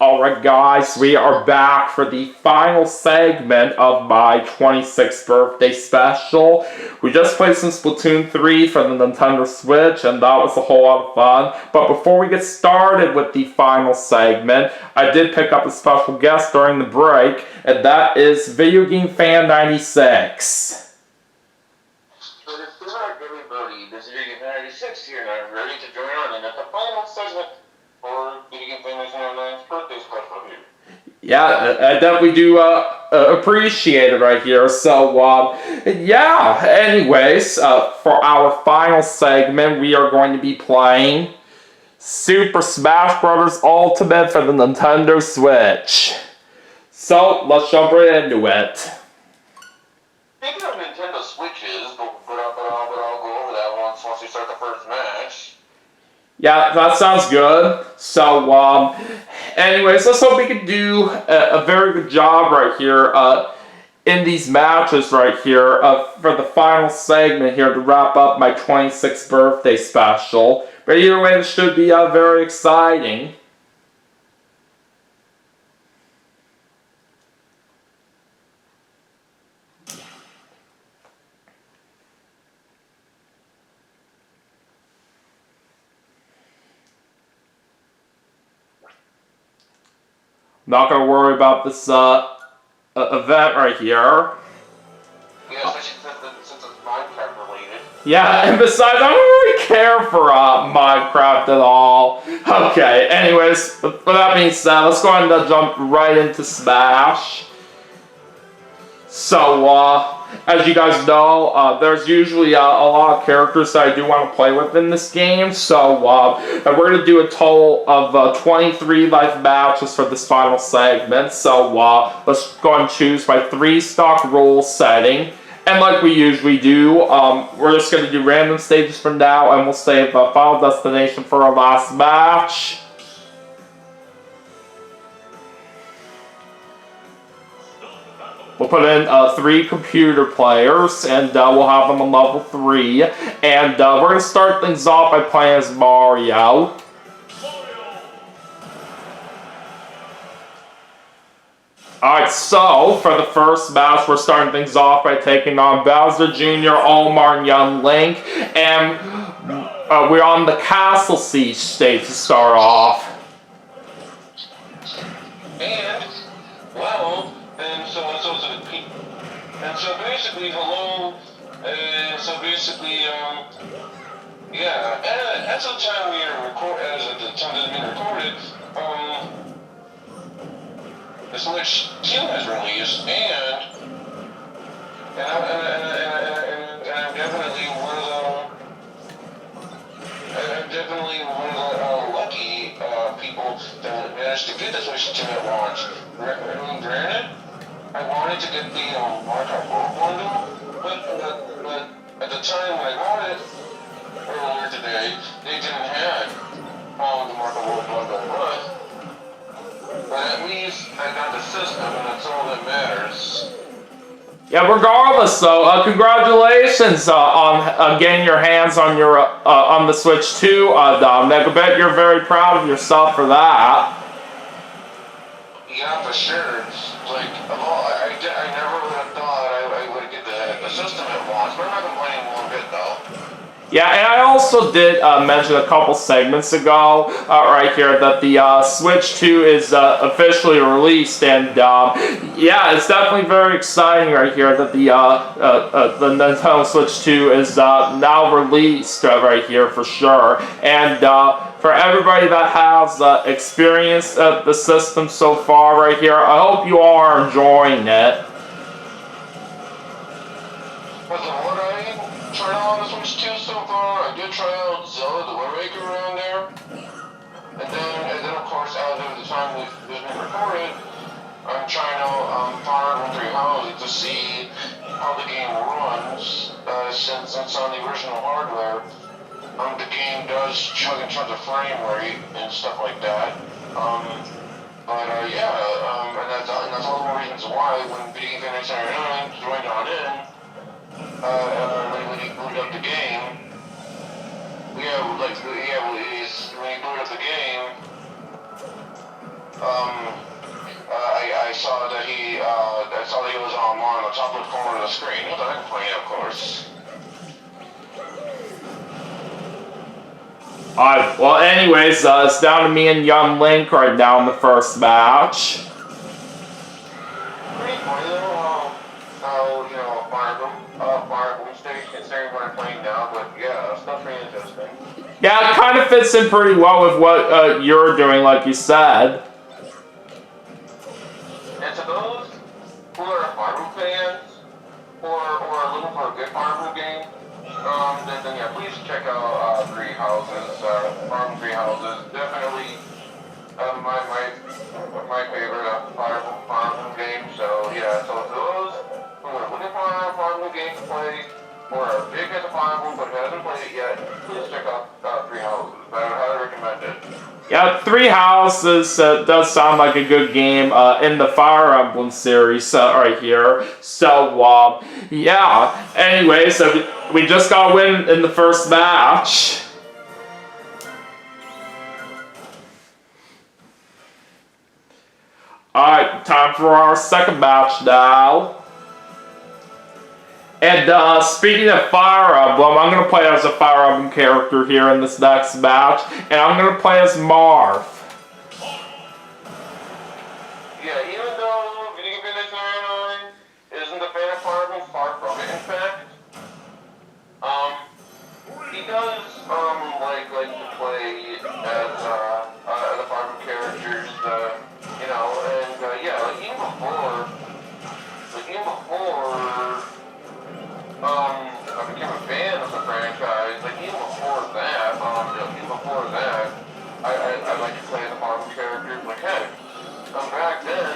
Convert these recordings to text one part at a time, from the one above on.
Alright guys, we are back for the final segment of my 26th birthday special. We just played some Splatoon 3 for the Nintendo Switch and that was a whole lot of fun. But before we get started with the final segment, I did pick up a special guest during the break, and that is Video Game Fan 96. But it's not everybody. This is Video Game Fan 96 here, and I'm ready to join on in at the final segment for Video Game Fan 99's birthday special here. Yeah, I definitely do appreciate it right here. So, yeah, anyways, for our final segment, we are going to be playing Super Smash Bros. Ultimate for the Nintendo Switch. So, let's jump right into it. Speaking of Nintendo Switches, but I'll go over that once we start the first match. Yeah, that sounds good. So, anyways, let's hope we can do a very good job right here in these matches right here for the final segment here to wrap up my 26th birthday special. But either way, this should be very exciting. Not gonna worry about this event right here. Yeah, especially since it's Minecraft related. Yeah, and besides, I don't really care for Minecraft at all. Okay, anyways, with that being said, let's go ahead and jump right into Smash. So, as you guys know, there's usually a lot of characters that I do want to play with in this game. So, we're going to do a total of 23 live matches for this final segment. So, let's go and choose my 3-stock rule setting. And like we usually do, we're just going to do random stages for now, and we'll save Final Destination for our last match. We'll put in 3 computer players, and we'll have them on level 3. And we're going to start things off by playing as Mario. Alright, so for the first match, we're starting things off by taking on Bowser Jr., Olimar, and Young Link. And we're on the Castle Siege stage to start off. And, well, so basically, hello, yeah, at the time we are being recorded, the Switch 2 has released, and I'm definitely one of the lucky people that managed to get the Switch 2 at launch. Granted, I wanted to get the Minecraft World bundle, but at the time when I bought it earlier today, they didn't have the Minecraft World bundle. But at least I got the system, and that's all that matters. Yeah, regardless though, congratulations on getting your hands on your on the Switch 2, Dominic. I bet you're very proud of yourself for that. Yeah, for sure. Like, I never would have thought I would get the system at launch, but I'm not complaining one bit though. Yeah, and I also did mention a couple segments ago, right here, that the Switch 2 is officially released, and yeah, it's definitely very exciting right here that the Nintendo Switch 2 is now released right here for sure, and for everybody that has experienced the system so far right here, I hope you all are enjoying it. Tried out on the Switch 2 so far. I did try out Zelda the Wind Waker around there. And then of course, as of the time this being recorded, I'm trying out Fire Emblem Three Houses to see how the game runs. Since it's on the original hardware, the game does chug in terms of frame rate and stuff like that. Yeah, and that's all the reasons why when Video Game Fan 99 joined on in. When you boot up the game, when you boot up the game, I saw that he was on the top left corner of the screen. What the heck, playing, of course. Alright, well anyways, it's down to me and Young Link right now in the first match. Pretty funny though, how, you know, Fire Emblem stage, considering what I'm playing now, but yeah, stuff pretty interesting. Yeah, it kind of fits in pretty well with what you're doing, like you said. And to those who are Fire Emblem fans, or are looking for a good Fire Emblem game, then yeah, please check out Three Houses, Fire Emblem Three Houses. Definitely my favorite Fire Emblem game. So yeah, so to those who are looking for a Fire Emblem game to play, or are big into Fire Emblem but hasn't played it yet, please check out Three Houses. I would highly recommend it. Yeah, Three Houses does sound like a good game in the Fire Emblem series right here. So, yeah. Anyway, so we just got a win in the first match. Alright, time for our second match now. And speaking of Fire Emblem, I'm going to play as a Fire Emblem character here in this next match, and I'm going to play as Marth. Yeah, even though Video Game Design isn't a fan of Fire Emblem, far from it, in fact. He does, like to play as, the Fire Emblem characters, you know, and, yeah, like, even before, I became a fan of the franchise, like, even before that, I like to play as the Fire Emblem characters, like, hey, back then,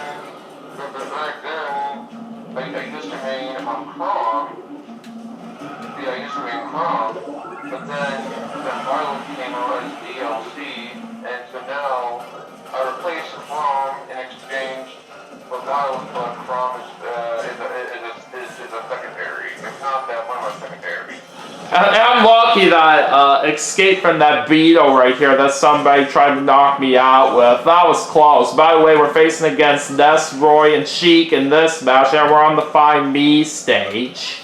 I used to main Crom. Yeah, I used to main Crom, but then Violet came out as DLC, and so now I replaced Crom in exchange for Violet, but Crom is a secondary. It's not that one of my secondary. And I'm lucky that I escaped from that beetle right here that somebody tried to knock me out with. That was close. By the way, we're facing against Ness, Roy, and Sheik in this match, and we're on the Find Me stage.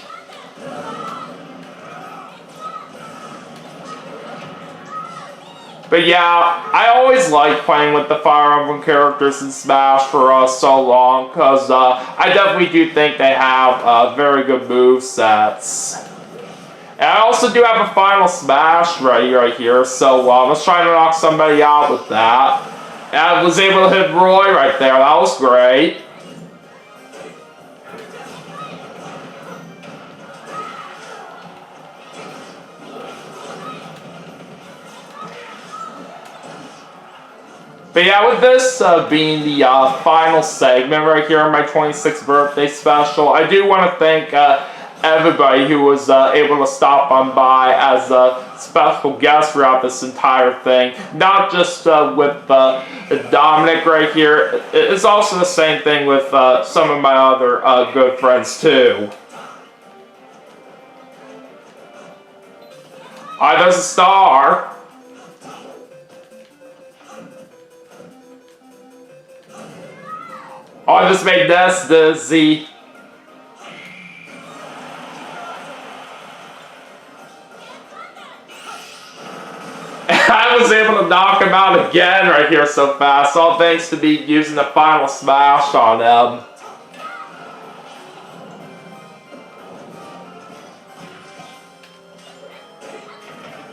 But yeah, I always like playing with the Fire Emblem characters in Smash for so long, because I definitely do think they have very good movesets. And I also do have a Final Smash right here, so let's try to knock somebody out with that. And I was able to hit Roy right there, that was great. But yeah, with this being the final segment right here on my 26th birthday special, I do want to thank everybody who was able to stop on by as a special guest throughout this entire thing. Not just with Dominic right here, it's also the same thing with some of my other good friends too. Alright, there's a star. Oh, I just made this the Z. I was able to knock him out again right here so fast, all thanks to me using the Final Smash on him.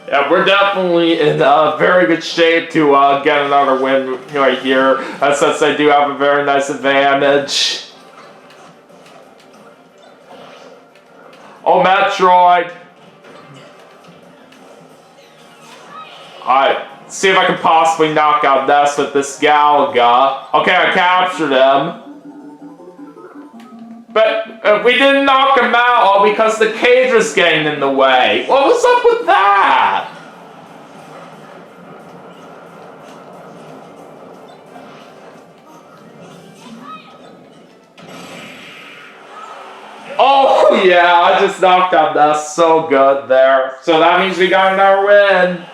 Yeah, we're definitely in very good shape to get another win right here, since I do have a very nice advantage. Oh, Metroid! Alright, see if I can possibly knock out Ness with this Galaga. Okay, I captured him. But we didn't knock him out all because the cage was getting in the way. What was up with that? Oh yeah, I just knocked out Ness so good there. So that means we got another win.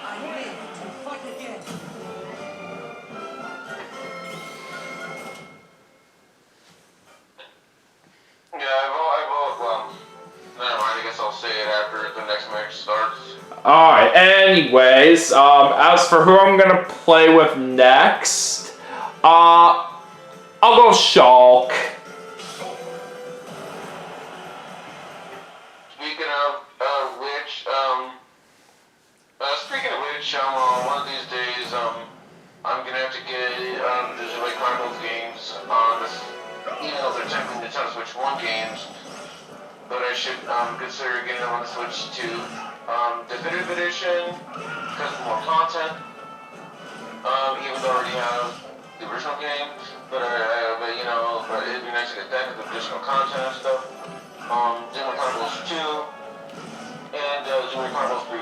Anyways, as for who I'm gonna play with next, I'll go Shulk. Speaking of which, one of these days, I'm gonna have to get the like Chronicles games on this, even though they're technically Nintendo Switch 1 games, but I should consider getting them on the Switch 2 Definitive Edition because of more content. Even though I already have the original game, but it'd be nice to get that with additional content and stuff. Xenoblade Chronicles 2 and Xenoblade Chronicles 3.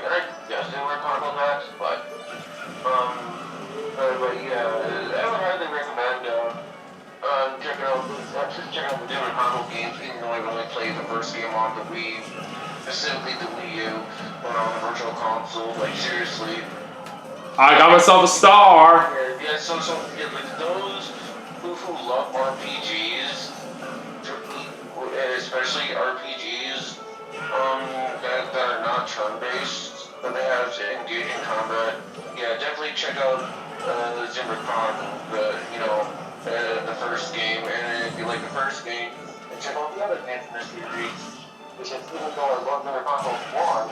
Xenoblade Chronicles Max, but yeah, I would highly recommend checking out the Xenoblade Chronicles games, even though I've only played the first game on the Wii, specifically the Wii U, but on the Virtual Console. Like seriously. I got myself a star. Yeah, like those who love RPGs, especially RPGs that are not turn-based, but they have engaging combat. Yeah, definitely check out the Xenoblade Chronicles, the first game, and if you like the first game, and check out the other games in the series, which is even though I love Xenoblade Chronicles 1,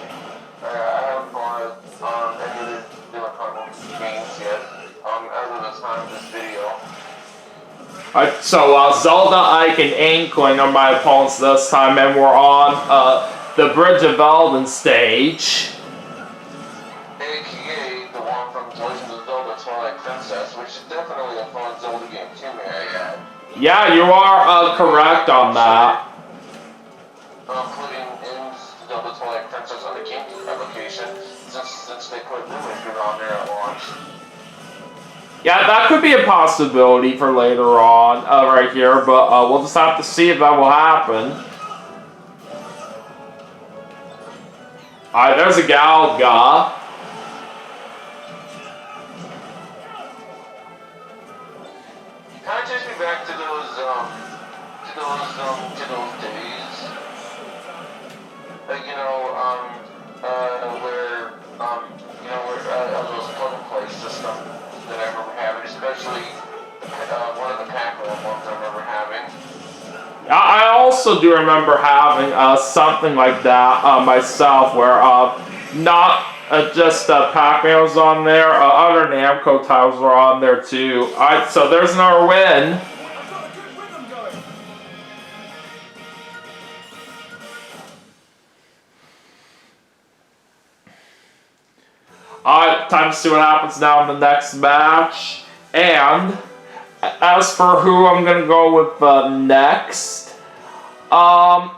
I haven't gone on any of the Xenoblade Chronicles games yet, other than the time of this video. Alright, so Zelda, Ike, and Inkling are my opponents this time, and we're on the Bridge of Elden stage. AKA the one from Legend of Zelda Twilight Princess, which is definitely a fun Zelda game too, may I add. Yeah, you are correct on that. Including in Zelda Twilight Princess on the GameCube application, since they put Wind on there at launch. Yeah, that could be a possibility for later on, right here, but we'll just have to see if that will happen. Alright, there's a Galga. Kind of takes me back to those days. Where those plug-and-play system that I remember having, especially one of the Pac-Man ones I remember having. I also do remember having something like that myself, where not just Pac-Man was on there, other Namco titles were on there too. Alright, so there's another win. Alright, time to see what happens now in the next match. And as for who I'm gonna go with next, I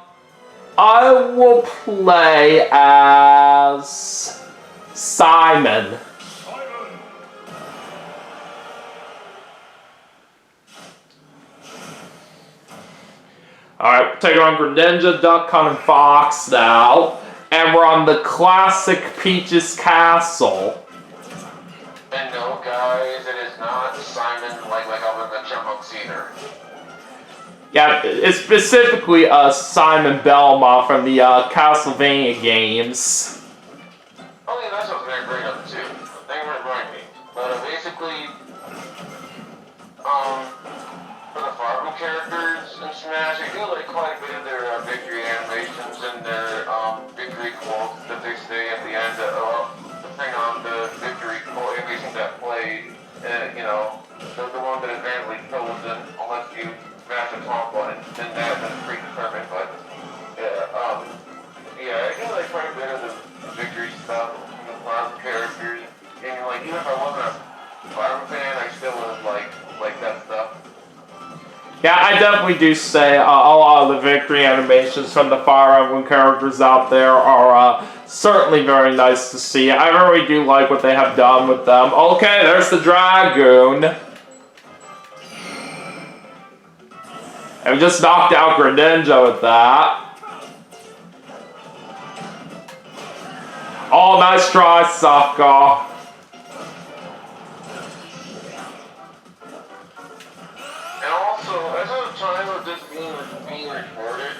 will play as Simon. Alright, we're taking on Greninja, Duck Hunt, and Fox now. And we're on the classic Peach's Castle. And no, guys, it is not Simon like other than Chipmunks either. Yeah, it's specifically Simon Belmont from the Castlevania games. Oh yeah, that's what I was gonna bring up too. Thank you for reminding me. But basically, for the Fargo characters in Smash, I do like quite a bit of their victory animations and their victory quotes that they say at the end. Depending on the victory quote animation that played, the one that is randomly chosen, unless you mash a top button, then that's predetermined. But I do like quite a bit of the victory stuff from the Fargo characters. And even if I wasn't a Fargo fan, I still would have liked that stuff. Yeah, I definitely do say a lot of the victory animations from the Fire Emblem characters out there are certainly very nice to see. I really do like what they have done with them. Okay, there's the Dragoon. And we just knocked out Greninja with that. Oh, nice try, Sokka. Time of this being recorded,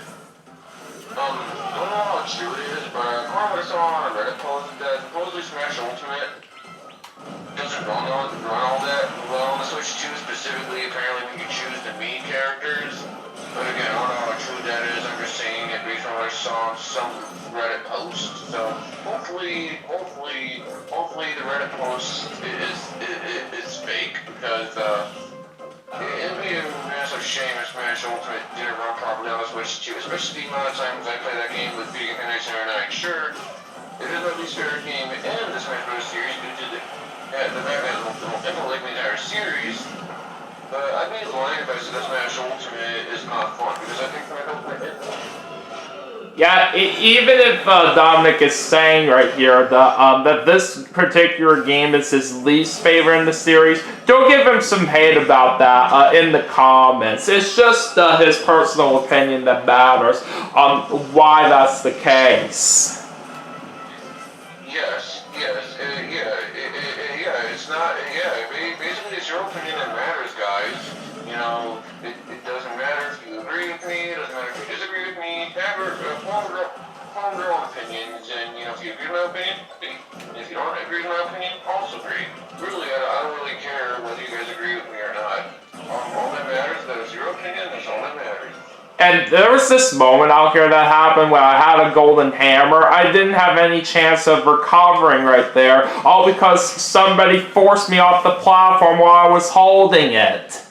I don't know how true it is, Carl, I saw on a Reddit post that supposedly Smash Ultimate doesn't run all that well on the Switch 2, specifically apparently when you choose the main characters. But again, I don't know how true that is. I'm just saying it based on what I saw on some Reddit post. So hopefully the Reddit post is fake because it'd be a massive shame if Smash Ultimate didn't run properly on the Switch 2, especially the amount of times I play that game with Video Game 1999. Sure, it is my least favorite game in the Smash Bros. Series due to the fact that it will like the entire series. But I'd be lying if I said that Smash Ultimate is not fun, because I think Smash Ultimate is fun. Yeah, even if Dominic is saying right here that this particular game is his least favorite in the series, don't give him some hate about that in the comments. It's just his personal opinion that matters on why that's the case. It's not, basically it's your opinion that matters, guys. You know, it doesn't matter if you agree with me, it doesn't matter if you disagree with me, form your own opinions, and, you know, if you agree with my opinion, agree. And if you don't agree with my opinion, also agree. Really, I don't really care whether you guys agree with me or not. All that matters is that it's your opinion, that's all that matters. And there was this moment out here that happened when I had a golden hammer. I didn't have any chance of recovering right there, all because somebody forced me off the platform while I was holding it.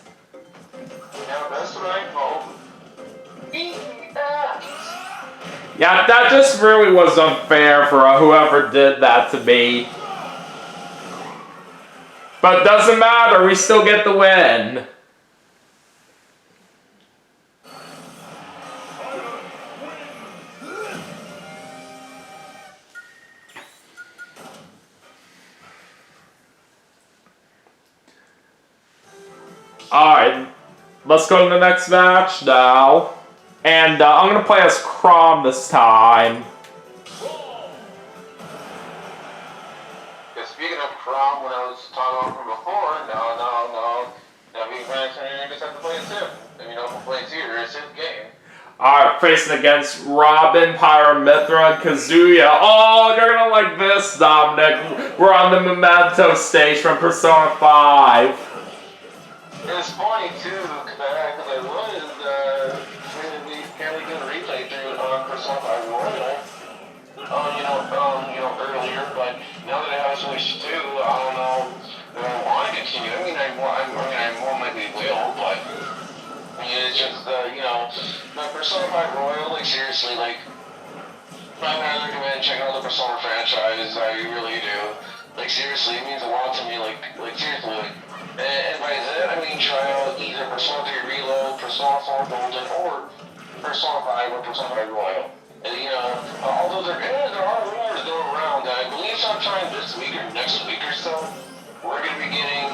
Now that's what I call Yeah, that just really was unfair for whoever did that to me. But doesn't matter, we still get the win. Alright, let's go to the next match now. And I'm going to play as Chrom this time. Speaking of Chrom, when I was talking about from before, now being fans just have to play it too. I mean, don't play it too, it's his game. Alright, facing against Robin, Pyra/Mythra, and Kazuya. Oh, you're gonna like this, Dominic. We're on the Memento stage from Persona 5. It's funny too, because I was doing a replay through on Persona 5 Royal, earlier, but now that I have Switch 2, I don't know if I want to continue. I mean, I more likely will, but I mean, it's just, the Persona 5 Royal, like, seriously, like, I recommend checking out the Persona franchise, I really do. Like, seriously, it means a lot to me, like seriously, like, and by that, I mean try out either Persona 3 Reload, Persona 4 Golden, or Persona 5 or Persona 5 Royal. And, although there are rumors going around that I believe sometime this week or next week or so, we're going to be getting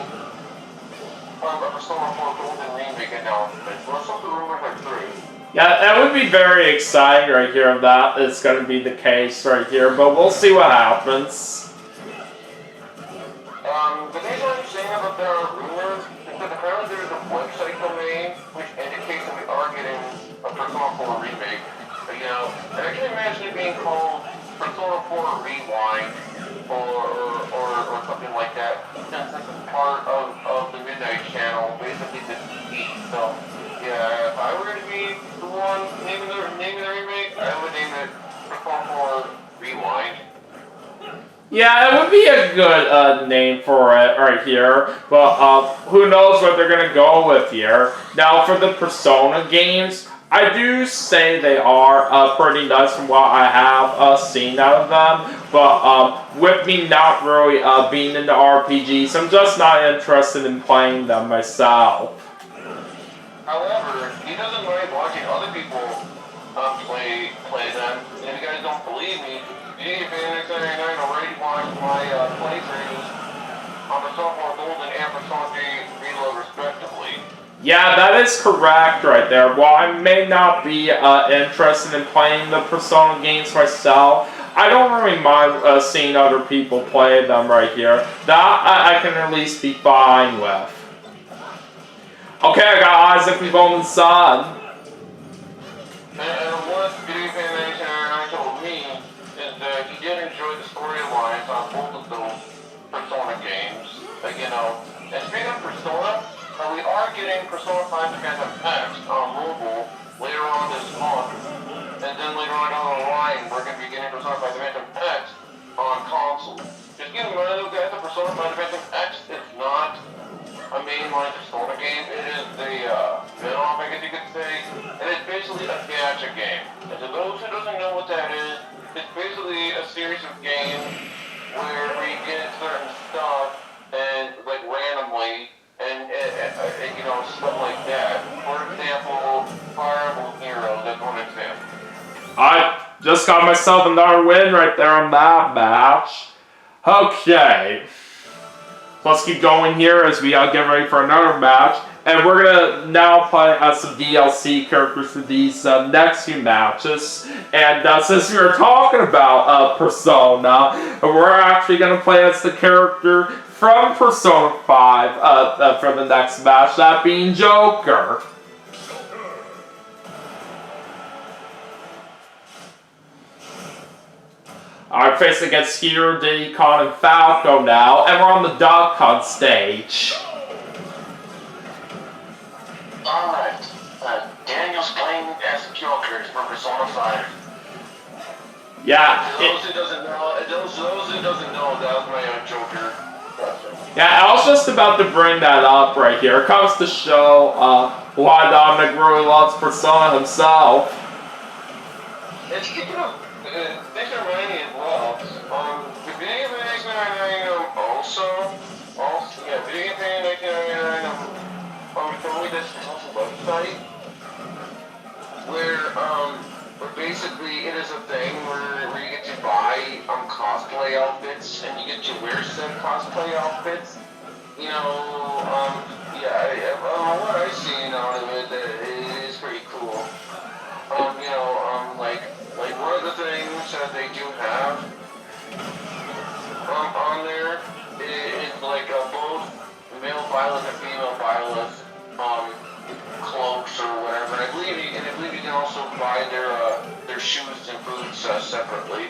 a Persona 4 Golden remake announcement. Well, some of the rumors are true. Yeah, that would be very exciting right here if that is going to be the case right here, but we'll see what happens. The reason I'm saying about there are rumors is that apparently there's a website domain which indicates that we are getting a Persona 4 remake. And I can imagine it being called Persona 4 Rewind or something like that, since this is part of the Midnight Channel, basically the TV. So, yeah, if I were to be the one naming the remake, I would name it Persona 4 Rewind. Yeah, it would be a good name for it right here, but who knows what they're going to go with here. Now, for the Persona games, I do say they are pretty nice from what I have seen out of them, but with me not really being into RPGs, I'm just not interested in playing them myself. However, he doesn't mind watching other people play them, and if you guys don't believe me, GameFan99 already watched my playthroughs on Persona 4 Golden and Persona 3 Reload respectively. Yeah, that is correct right there. While I may not be interested in playing the Persona games myself, I don't really mind seeing other people play them right here. That I can at least be fine with. Okay, I got Isaac from Golden Sun. And what GameFan99 told me is know. And speaking of Persona, we are getting Persona 5 to Phantom X on mobile later on this month. And then later on down the line, we're going to be getting Persona 5 to Phantom X on console. Just keep in mind though, guys, that Persona 5 to Phantom X is not a mainline Persona game. It is the spin-off, I guess you could say. And it's basically a gacha game. And to those who doesn't know what that is, it's basically a series of games where we get certain stuff and like randomly and you know, stuff like that. For example, Fire Emblem Heroes, that's one example. I just got myself another win right there on that match. Okay. Let's keep going here as we get ready for another match. And we're going to now play some DLC characters for these next few matches. And since we were talking about Persona, we're actually going to play as the character from Persona 5 for the next match, that being Joker. Alright, facing against Hero, Diddy Kong, and Falco now, and we're on the Duck Hunt stage. Alright, Daniel's playing as Joker from Persona 5. Yeah. Those who doesn't know, that was my Joker. Yeah, I was just about to bring that up right here. It comes to show why Dominic really loves Persona himself. And speaking of, things are reminding me as well, the Video Game 1999 Video Game 1999 totally this website where basically it is a thing where you get to buy cosplay outfits and you get to wear said cosplay outfits. You know, what I've seen out of it is pretty cool. Like one of the things that they do have on there is like both male Violet and female Violet cloaks or whatever. And I believe you can also buy their shoes and boots separately.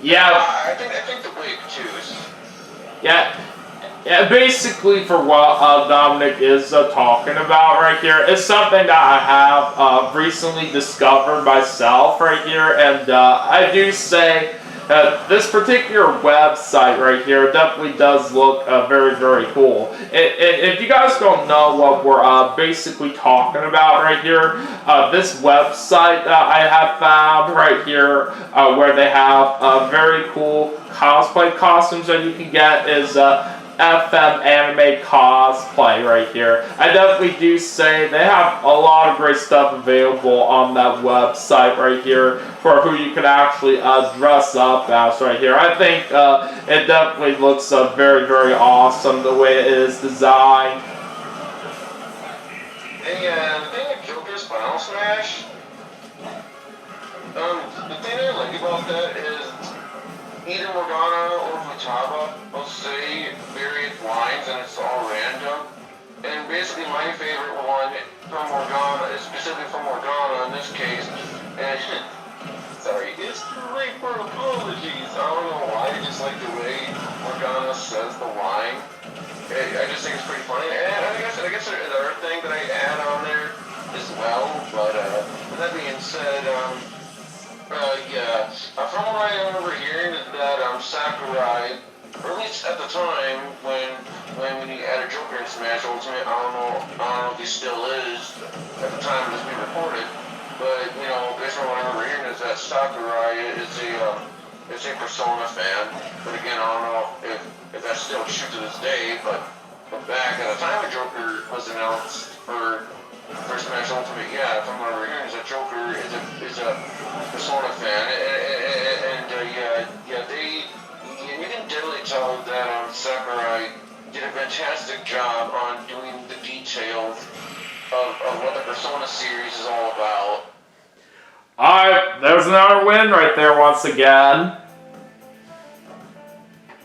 Yeah. I think the wig too is. Yeah, basically for what Dominic is talking about right here, it's something that I have recently discovered myself right here, and I do say this particular website right here definitely does look very, very cool. If you guys don't know what we're basically talking about right here, this website that I have found right here, where they have very cool cosplay costumes that you can get is FM Anime Cosplay right here. I definitely do say they have a lot of great stuff available on that website right here for who you can actually dress up as right here. I think it definitely looks very, very awesome the way it is designed. The thing with Joker's Final Smash, the thing I like about that is either Morgana or Futaba will say various lines and it's all random. And basically my favorite one from Morgana is specifically from Morgana in this case. And sorry, it's great for apologies. I don't know why, I just like the way Morgana says the line. I just think it's pretty funny. And I guess another thing that I add on there as well, but with that being said, from what I remember hearing is that Sakurai, or at least at the time when he added Joker in Smash Ultimate, I don't know if he still is at the time this being recorded, but you know, based on what I remember hearing is that Sakurai is a Persona fan. But again, I don't know if that's still true to this day, but back at the time when Joker was announced for Smash Ultimate, yeah, from what I'm hearing is that Joker is a Persona fan, and you can definitely tell that Sakurai did a fantastic job on doing the details of what the Persona series is all about. Alright, there's another win right there once again.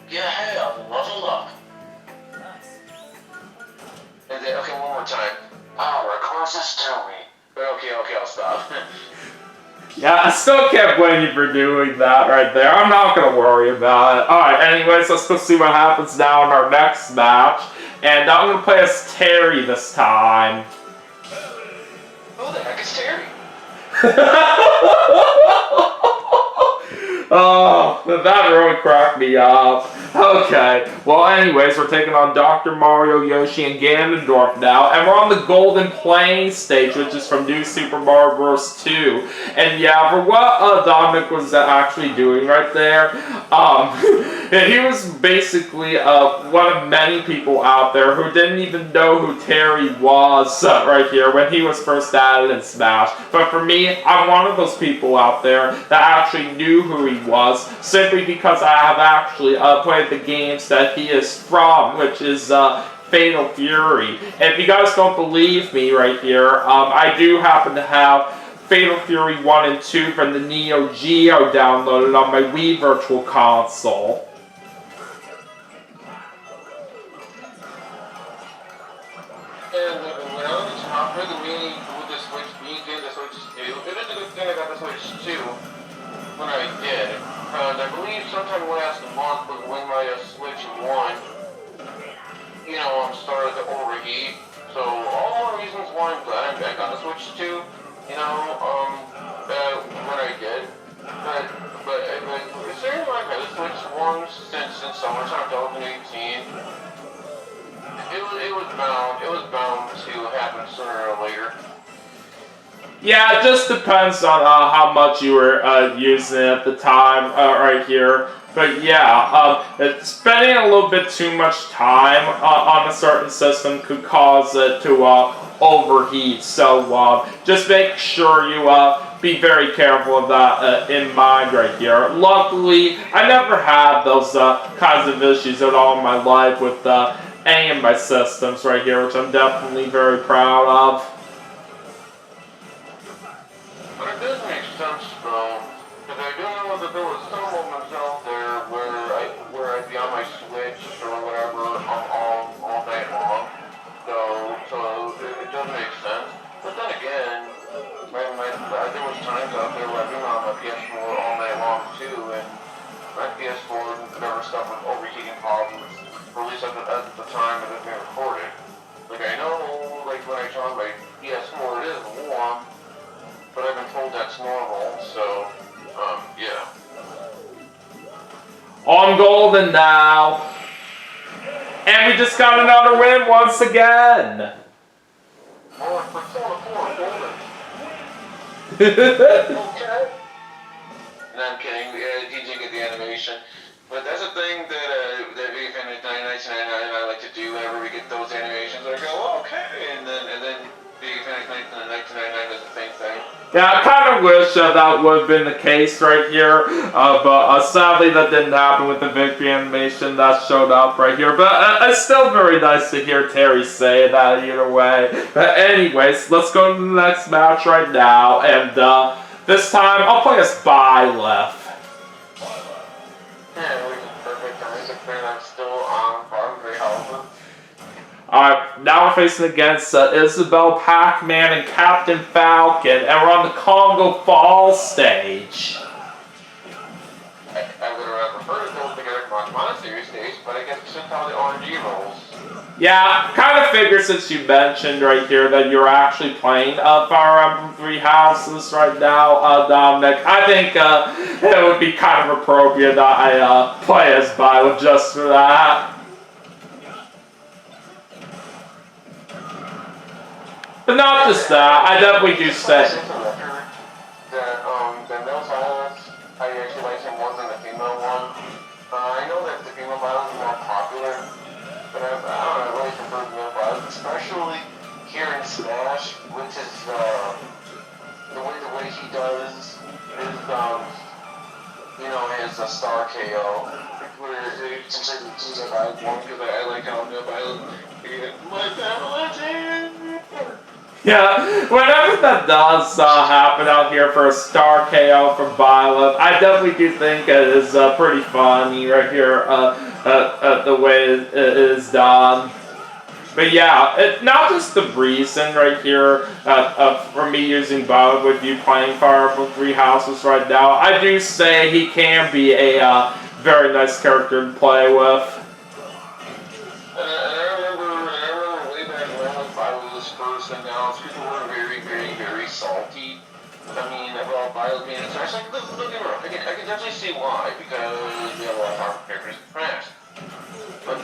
Yeah, hey, level up. And then, okay, one more time. Power courses to me. Okay, I'll stop. Yeah, I still can't blame you for doing that right there. I'm not gonna worry about it. Alright, anyways, let's go see what happens now in our next match. And I'm gonna play as Terry this time. Who the heck is Terry? Oh, that really cracked me up. Okay, well anyways, we're taking on Dr. Mario, Yoshi, and Ganondorf now, and we're on the Golden Plains stage, which is from New Super Mario Bros. 2. And yeah, for what Dominic was actually doing right there, he was basically one of many people out there who didn't even know who Terry was right here when he was first added in Smash. But for me, I'm one of those people out there that actually knew who he was, simply because I have actually played the games that he is from, which is Fatal Fury. And if you guys don't believe me right here, I do happen to have Fatal Fury 1 and 2 from the Neo Geo downloaded on my Wii Virtual Console. And when I was after the Wii with the Switch, me getting the Switch 2, it is a good thing I got the Switch 2 when I did. I believe sometime last month was when my Switch 1, started to overheat. So all more reasons why I'm glad I got the Switch 2, when I did. But considering I've had the Switch 1 since summertime 2018, it was bound to happen sooner or later. Yeah, it just depends on how much you were using it at the time right here. But yeah, spending a little bit too much time on a certain system could cause it to overheat. So just make sure you be very careful of that in mind right here. Luckily, I never had those kinds of issues at all in my life with any of my systems right here, which I'm definitely very proud of. But it does make sense though, because I do know that there was some moments out there where I'd be on my Switch or whatever all night long. So it does make sense. But then again, there was times out there where I've been on my PS4 all night long too, and my PS4 never suffered overheating problems, or at least at the time it was being recorded. Like I know, like when I turn on my PS4, it is warm. But I've been told that's normal, so, yeah. On golden now. And we just got another win once again. Oh, it's Persona 4 golden. Okay. No, I'm kidding. DJ get the animation. But that's a thing that we find at 99.99 I like to do whenever we get those animations. I go, oh, okay, and then Big Finish 1999 does the same thing. Yeah, I kind of wish that would have been the case right here, but sadly that didn't happen with the victory animation that showed up right here. But it's still very nice to hear Terry say that either way. But anyways, let's go to the next match right now, and this time I'll play as Byleth. Yeah, which is perfect. I'm music fan. I'm still on bottom three houses. Alright, now we're facing against Isabelle, Pac-Man, and Captain Falcon, and we're on the Congo Fall stage. I would have preferred to go together from the Monastery stage, but I guess it's just how the RNG rolls. Yeah, kind of figured since you mentioned right here that you're actually playing Fire Emblem Three Houses right now, Dominic. I think it would be kind of appropriate that I play as Byleth just for that. But not just that, I definitely do say. That male Byleth, I actually like him more than the female one. I know that the female Byleth is more popular, but I don't know, I really prefer the male Byleth, especially here in Smash, which is the way he does is his star KO. Where it's completely easy by one because I like how male Byleth my family. Yeah, whenever that does happen out here for a star KO from Byleth, I definitely do think it is pretty funny right here, the way it is done. But yeah, not just the reason right here for me using Bud with you playing Fire Emblem Three Houses right now. I do say he can be a very nice character to play with. And I remember way back when Violet was first announced, people were very salty. I mean, about Violet being in Smash. Like, don't get me wrong, I can definitely see why, because we have a lot of powerful characters in Smash. But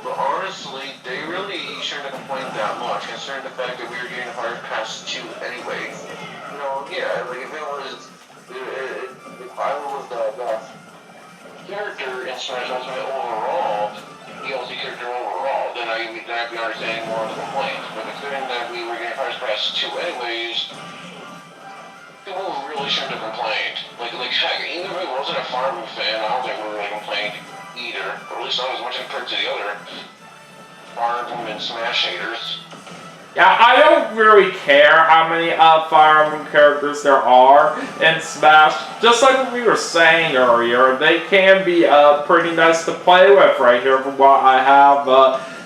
but honestly, they really shouldn't have complained that much, considering the fact that we were getting Fire Pass 2 anyway. Yeah, like if Violet was the best character in Smash Ultimate overall, DLC character overall, then I'd be understanding more of the complaints. But considering that we were getting Fire Pass 2 anyways, people really shouldn't have complained. Heck, even if we wasn't a Fire Emblem fan, I don't think we really complained either. Or at least not as much compared to the other Fire Emblem and Smash haters. Yeah, I don't really care how many Fire Emblem characters there are in Smash. Just like what we were saying earlier, they can be pretty nice to play with right here from what I have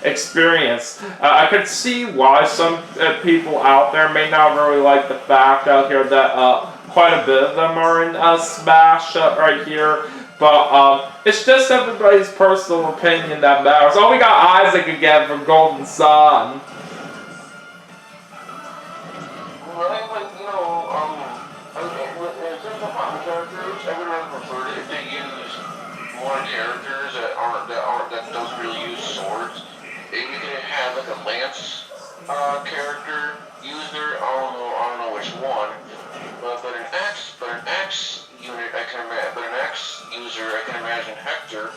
experienced. I could see why some people out there may not really like the fact out here that quite a bit of them are in Smash right here. But it's just everybody's personal opinion that matters. Oh, we got Isaac again from Golden Sun. In terms of common characters, I would rather prefer it if they use more characters that doesn't really use swords. Maybe you can have like a lance character user. I don't know which one, but an axe unit but an axe user I can imagine Hector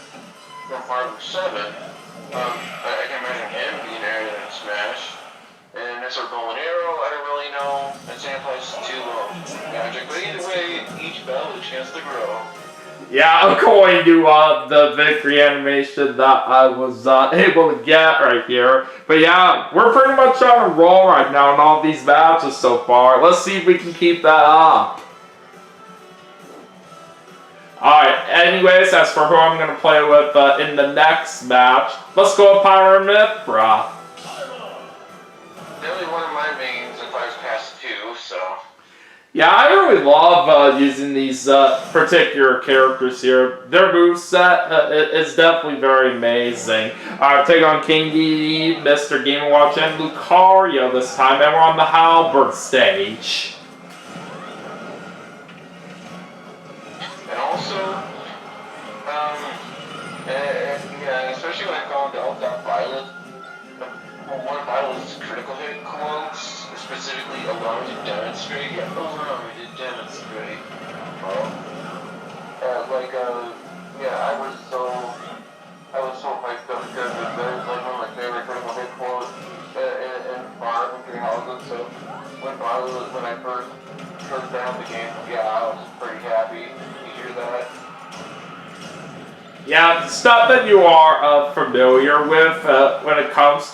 from Fire Emblem 7. I can imagine him being added in Smash. And as for bow and arrow, I don't really know. That same applies to magic, but either way, each battle is a chance to grow. Yeah, according to the victory animation that I was able to get right here. But yeah, we're pretty much on a roll right now in all these matches so far. Let's see if we can keep that up. Alright, anyways, as for who I'm going to play with in the next match, let's go with Pyra/Mythra. Definitely one of my mains if I was past 2, so... Yeah, I really love using these particular characters here. Their moveset is definitely very amazing. Alright, take on King Dedede, Mr. Game & Watch, and Lucario this time, and we're on the Halberd stage. And also, especially when I call Delta Violet, one of Violet's critical hit quotes specifically allow me to demonstrate. Allow me to demonstrate. I was so hyped up because that was like one of my favorite critical hit quotes in Fire Emblem Three Houses. So when I first down the game, I was pretty happy to hear that. Yeah, stuff that you are familiar with when it comes